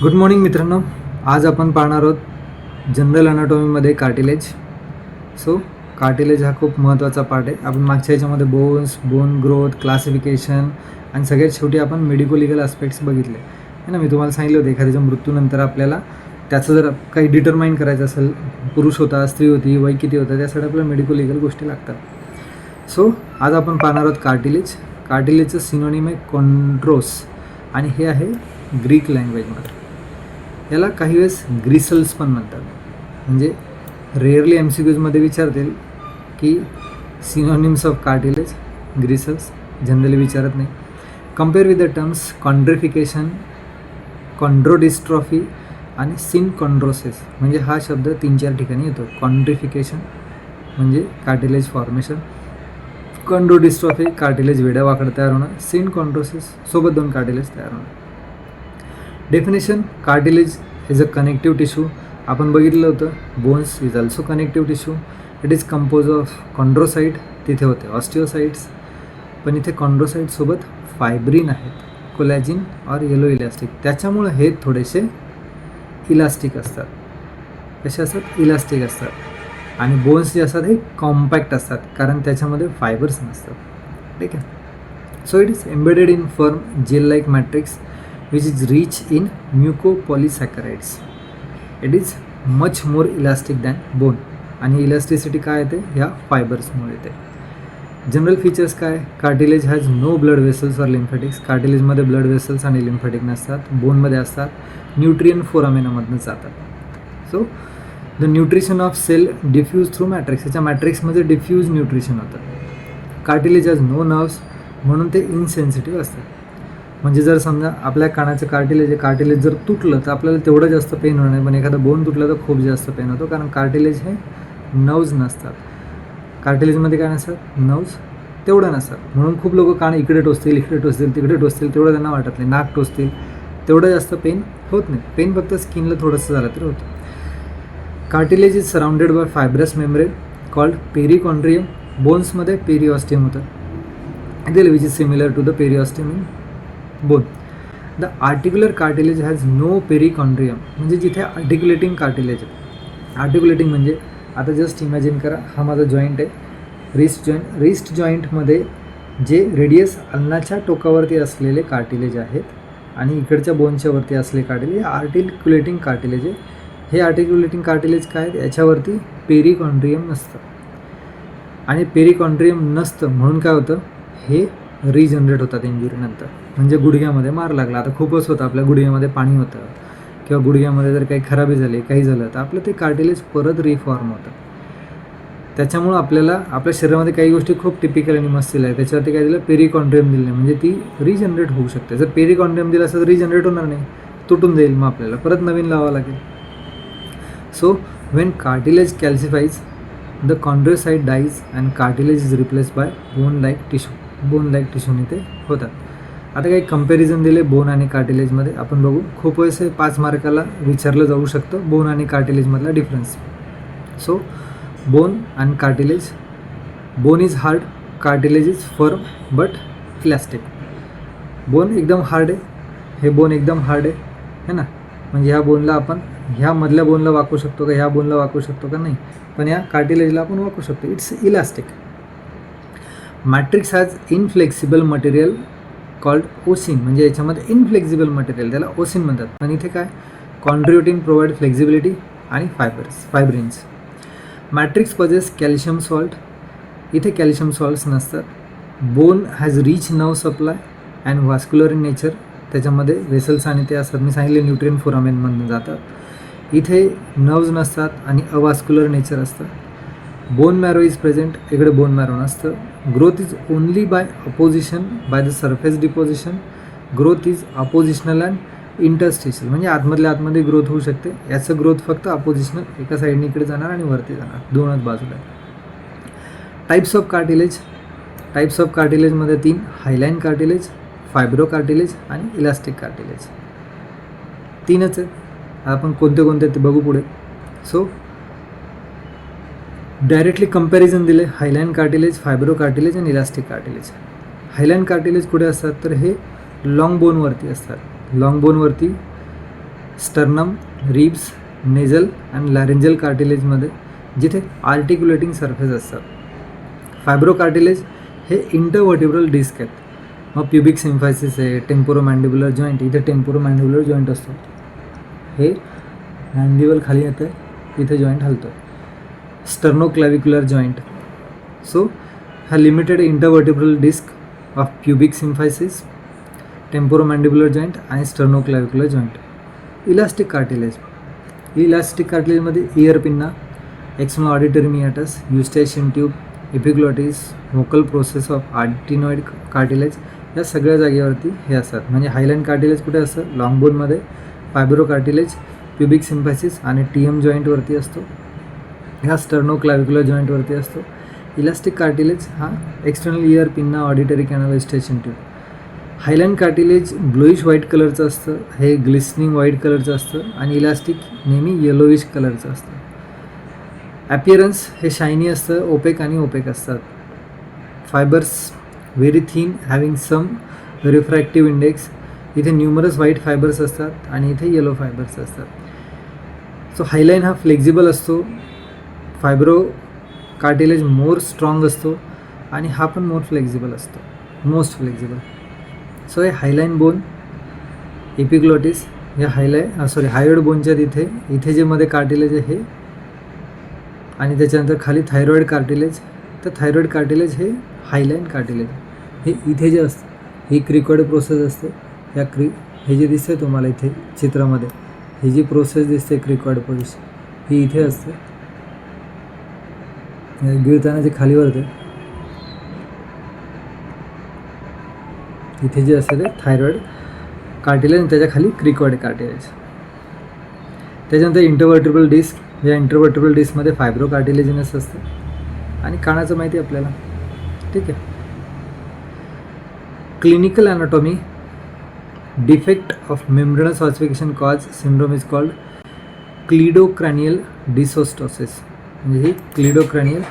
Good morning मित्रांनो. आज आपण पाहणार आहोत जनरल अनाटॉमीमध्ये कार्टिलेज. कार्टिलेज हा खूप महत्त्वाचा पार्ट आहे. आपण मागच्या ह्याच्यामध्ये बोन ग्रोथ, क्लासिफिकेशन आणि सगळ्यात शेवटी आपण मेडिको लिगल आस्पेक्ट्स बघितले आहे ना. मी तुम्हाला सांगितलं होतं एखाद्याच्या मृत्यूनंतर आपल्याला त्याचं जर काही डिटरमाइन करायचं असेल, पुरुष होता, स्त्री होती, वय किती होतं, त्यासाठी आपल्याला मेडिको लिगल गोष्टी लागतात. आज आपण पाहणार आहोत कार्टिलेज. कार्टिलेजचं सिनोनिम आहे कॉन्ड्रोस आणि हे आहे ग्रीक लँग्वेजमध्ये. याला काही वेळेस ग्रिसल्स पण म्हणतात. म्हणजे रेअरली MCQजमध्ये विचारतील की सिनोनिम्स ऑफ कार्टिलेज, ग्रिसल्स जनरली विचारत नाही. कम्पेअर विथ द टर्म्स कॉन्ड्रिफिकेशन, कॉन्ड्रोडिस्ट्रॉफी आणि सिनकॉन्ड्रोसिस. म्हणजे हा शब्द 3-4 ठिकाणी येतो. कॉन्ड्रिफिकेशन म्हणजे कार्टिलेज फॉर्मेशन, कॉन्ड्रोडिस्ट्रॉफी कार्टिलेज वेड्यावाकडं तयार होणं, सिनकॉन्ड्रोसिस सोबत 2 कार्टिलेज तयार होणं. Definition: cartilage is a connective tissue. आपण बघितलं होतं bones is also connective tissue. It is compose of chondrocyte, तिथे होते ऑस्टिओसाइट्स, पण इथे कॉन्ड्रोसाइटसोबत फायब्रिन आहेत, कोलॅजिन और येलो इलॅस्टिक. त्याच्यामुळे हे थोडेसे इलास्टिक असतात. कसे असतात? इलास्टिक असतात. आणि बोन्स जे असतात हे कॉम्पॅक्ट असतात कारण त्याच्यामध्ये फायबर्स नसतात. ठीक आहे. So it is embedded in firm gel like matrix which is rich in mucopolysaccharides. It is much more elastic than bone. आणि इलास्टिसिटी काय येते? ह्या फायबर्समुळे येते. जनरल फीचर्स काय? Cartilage has no blood vessels or lymphatics. कार्टिलेजमध्ये blood vessels आणि lymphatic नसतात. बोनमध्ये असतात. न्यूट्रियन फोरामेनामधनं जातात. So the nutrition of cell diffuse through matrix. याच्या मॅट्रिक्समध्ये डिफ्यूज न्यूट्रिशन होतं. कार्टिलेज हॅज नो नर्व्स म्हणून ते इनसेन्सिटिव्ह असतात. म्हणजे जर समजा आपल्या कानाचं कार्टिलेज जर तुटलं तर आपल्याला तेवढं जास्त पेन होणार नाही, पण एखादं बोन तुटलं तर खूप जास्त पेन होतो कारण कार्टिलेज हे नर्व्ज नसतात. कार्टिलेजमध्ये काय नसतात? नर्व्ज तेवढं नसतात. म्हणून खूप लोक कान इकडे टोचतील, तिकडे टोचतील, तेवढं त्यांना वाटत नाही. नाक टोचतील, तेवढं जास्त पेन होत नाही. पेन फक्त स्किनला थोडंसं झालं तरी होतं. Cartilage is surrounded by fibrous membrane called perichondrium. बोन्समध्ये पेरिऑस्टियम होतं, which is similar to the periosteum in bone. The articular cartilage has no perichondrium. म्हणजे जिथे आर्टिक्युलेटिंग कार्टिलेज आहे. आर्टिक्युलेटिंग म्हणजे आता जस्ट इमॅजिन करा, हा माझा जॉईंट आहे, रिस्ट जॉईंट. रिस्ट जॉईंटमध्ये जे रेडियस अन्नाच्या टोकावरती असलेले कार्टिलेज आहेत आणि इकडच्या बोनच्या वरती असलेले कार्टिलेज हे आर्टिक्युलेटिंग कार्टिलेज आहे. हे आर्टिक्युलेटिंग कार्टिलेज काय आहेत? याच्यावरती पेरिकॉन्ड्रियम नसतं. आणि पेरिकॉन्ड्रियम नसतं म्हणून काय होतं? हे रिजनरेट होतात इंजुरीनंतर. म्हणजे गुडघ्यामध्ये मार लागला, आता खूपच होतं, आपल्या गुडघ्यामध्ये पाणी होतं किंवा गुडघ्यामध्ये जर काही खराबी झाली, काही झालं तर आपलं ते कार्टिलेज परत रिफॉर्म होतं. त्याच्यामुळं आपल्याला आपल्या शरीरामध्ये काही गोष्टी खूप टिपिकल आणि मस्तील आहे, त्याच्यावरती काय दिलं? पेरिकॉन्ड्रियम दिलं म्हणजे ती रिजनरेट होऊ शकते. जर पेरिकॉन्ड्रियम दिलं असं तर रिजनरेट होणार नाही, तुटून जाईल, मग आपल्याला परत नवीन लावावं लागेल. So when cartilage calcifies the chondrocyte dies and cartilage is replace by bone like tissue. Bone like टिश्यूने ते होतात. आता काही कंपॅरिझन दिले बोन आणि कार्टिलेजमध्ये, आपण बघू. खूप वेळेस 5 मार्काला विचारलं जाऊ शकतं बोन आणि कार्टिलेजमधला डिफरन्स. सो बोन आणि cartilage. Bone is hard, cartilage is firm but elastic. Bone एकदम हार्ड आहे, हे बोन एकदम हार्ड आहे, है ना. म्हणजे ह्या बोनला आपण ह्या मधल्या बोनला वाकू शकतो का, ह्या बोनला वाकू शकतो का? नाही. पण या कार्टिलेजला आपण वाकू शकतो. It's elastic. Matrix has inflexible material called ossein. म्हणजे याच्यामध्ये इनफ्लेक्सिबल मटेरियल, त्याला ओसिन म्हणतात. आणि इथे काय? कॉन्ड्रिब्युटिंग प्रोव्हाइड फ्लेक्झिबिलिटी आणि fibrins. Matrix possesses calcium salt. इथे कॅल्शियम सॉल्ट्स नसतात. Bone has rich nerve supply and vascular in nature. त्याच्यामध्ये वेसल्स आणि ते असतात, मी सांगितले न्यूट्रियन फोरामेनमधून जातात. इथे नर्व्ज नसतात आणि अवास्क्युलर नेचर असतं. बोन मॅरो इज प्रेझेंट, इकडे बोन मॅरो नसतं. Growth is only by apposition by the surface deposition. Growth is appositional and interstitial. म्हणजे आतमधल्या आतमध्ये ग्रोथ होऊ शकते. याचं ग्रोथ फक्त अपोजिशनल, एका साईडने इकडे जाणार आणि वरती जाणार, दोनच बाजूला. Types of cartilage. Types of कार्टिलेजमध्ये 3: हायलाईन कार्टिलेज, फायब्रो कार्टिलेज आणि इलास्टिक कार्टिलेज. 3च आहेत. आपण कोणते कोणते ते बघू पुढे. सो डायरेक्टली कंपॅरिझन दिले, हायलाईन कार्टिलेज, फायब्रो कार्टिलेज आणि इलास्टिक कार्टिलेज. हायलाईन कार्टिलेज कुठे असतात तर हे लाँग बोनवरती असतात. लाँग बोनवरती स्टर्नम, रिब्स, नेझल आणि लॅरेंजल कार्टिलेजमध्ये जिथे आर्टिक्युलेटिंग सरफेस असतात. फायब्रो कार्टिलेज हे इंटरव्हर्टिब्रल डिस्क आहेत. मग प्युबिक सिम्फायसिस आहे, टेम्पोरोमॅन्डिब्युलर जॉईंट, इथे टेम्पोरोमॅन्डिब्युलर जॉईंट असतो, हे मॅन्डिबल खाली येतं आहे, इथे जॉईंट हलतो. स्टर्नोक्लॅव्हिक्युलर जॉईंट, सो हा limited intervertebral disc of pubic symphysis, temporomandibular joint आणि sternoclavicular joint. Elastic cartilage, elastic कार्टिलेजमध्ये ear pinna, external auditory meatus, Eustachian tube, epiglottis, vocal process of arytenoid cartilage या सगळ्या जागेवरती हे असतात. म्हणजे हायलाईन कार्टिलेज कुठे असतं? लॉंग बोनमध्ये. फायब्रो कार्टिलेज प्युबिक सिम्फायसिस आणि टीएम जॉईंटवरती असतो, ह्या स्टर्नोक्लॅव्हिक्युलर जॉईंटवरती असतो. इलास्टिक कार्टिलेज हा external ear pinna, auditory canal, Eustachian tube. Hyaline cartilage bluish white कलरचं असतं, हे ग्लिस्निंग व्हाईट कलरचं असतं आणि इलास्टिक नेहमी येलोइश कलरचं असतं. ॲपियरन्स हे शायनी असतं, ओपेक आणि ओपेक असतात. फायबर्स व्हेरी थिन, हॅविंग सम रिफ्रॅक्टिव्ह इंडेक्स, इथे न्यूमरस व्हाईट फायबर्स असतात आणि इथे येलो फायबर्स असतात. सो हायलाईन हा फ्लेक्झिबल असतो, फायब्रो कार्टिलेज मोर स्ट्रॉंग असतो आणि हा पण मोर फ्लेक्झिबल असतो, मोस्ट फ्लेक्झिबल. सो हे हायलाईन बोन, एपिग्लॉटिस या हायोइड बोनच्या इथे जे मध्ये कार्टिलेज आहे हे, आणि त्याच्यानंतर खाली थायरॉइड कार्टिलेज. तर थायरॉइड कार्टिलेज हे हायलाईन कार्टिलेज, हे इथे जे असतं ही क्रिकॉइड प्रोसेस असते. या हे जे दिसते तुम्हाला इथे चित्रामध्ये, ही जी प्रोसेस दिसते क्रिकॉइड प्रोसेस, ही इथे असते. गिळताना जे खाली वरते इथे जे असते ते थायरॉइड कार्टिलेज आणि त्याच्या खाली क्रिकॉइड कार्टिलेज. त्याच्यानंतर इंटरव्हर्टिब्रल डिस्क, या इंटरव्हर्टिब्रल डिस्कमध्ये फायब्रो कार्टिलेजिनस असतं आणि कानाचं माहिती आहे आपल्याला, ठीक आहे. Clinical anatomy, defect of membranous ossification cause syndrome is called cleidocranial dysostosis. म्हणजे ही क्लिडोक्रॅनियल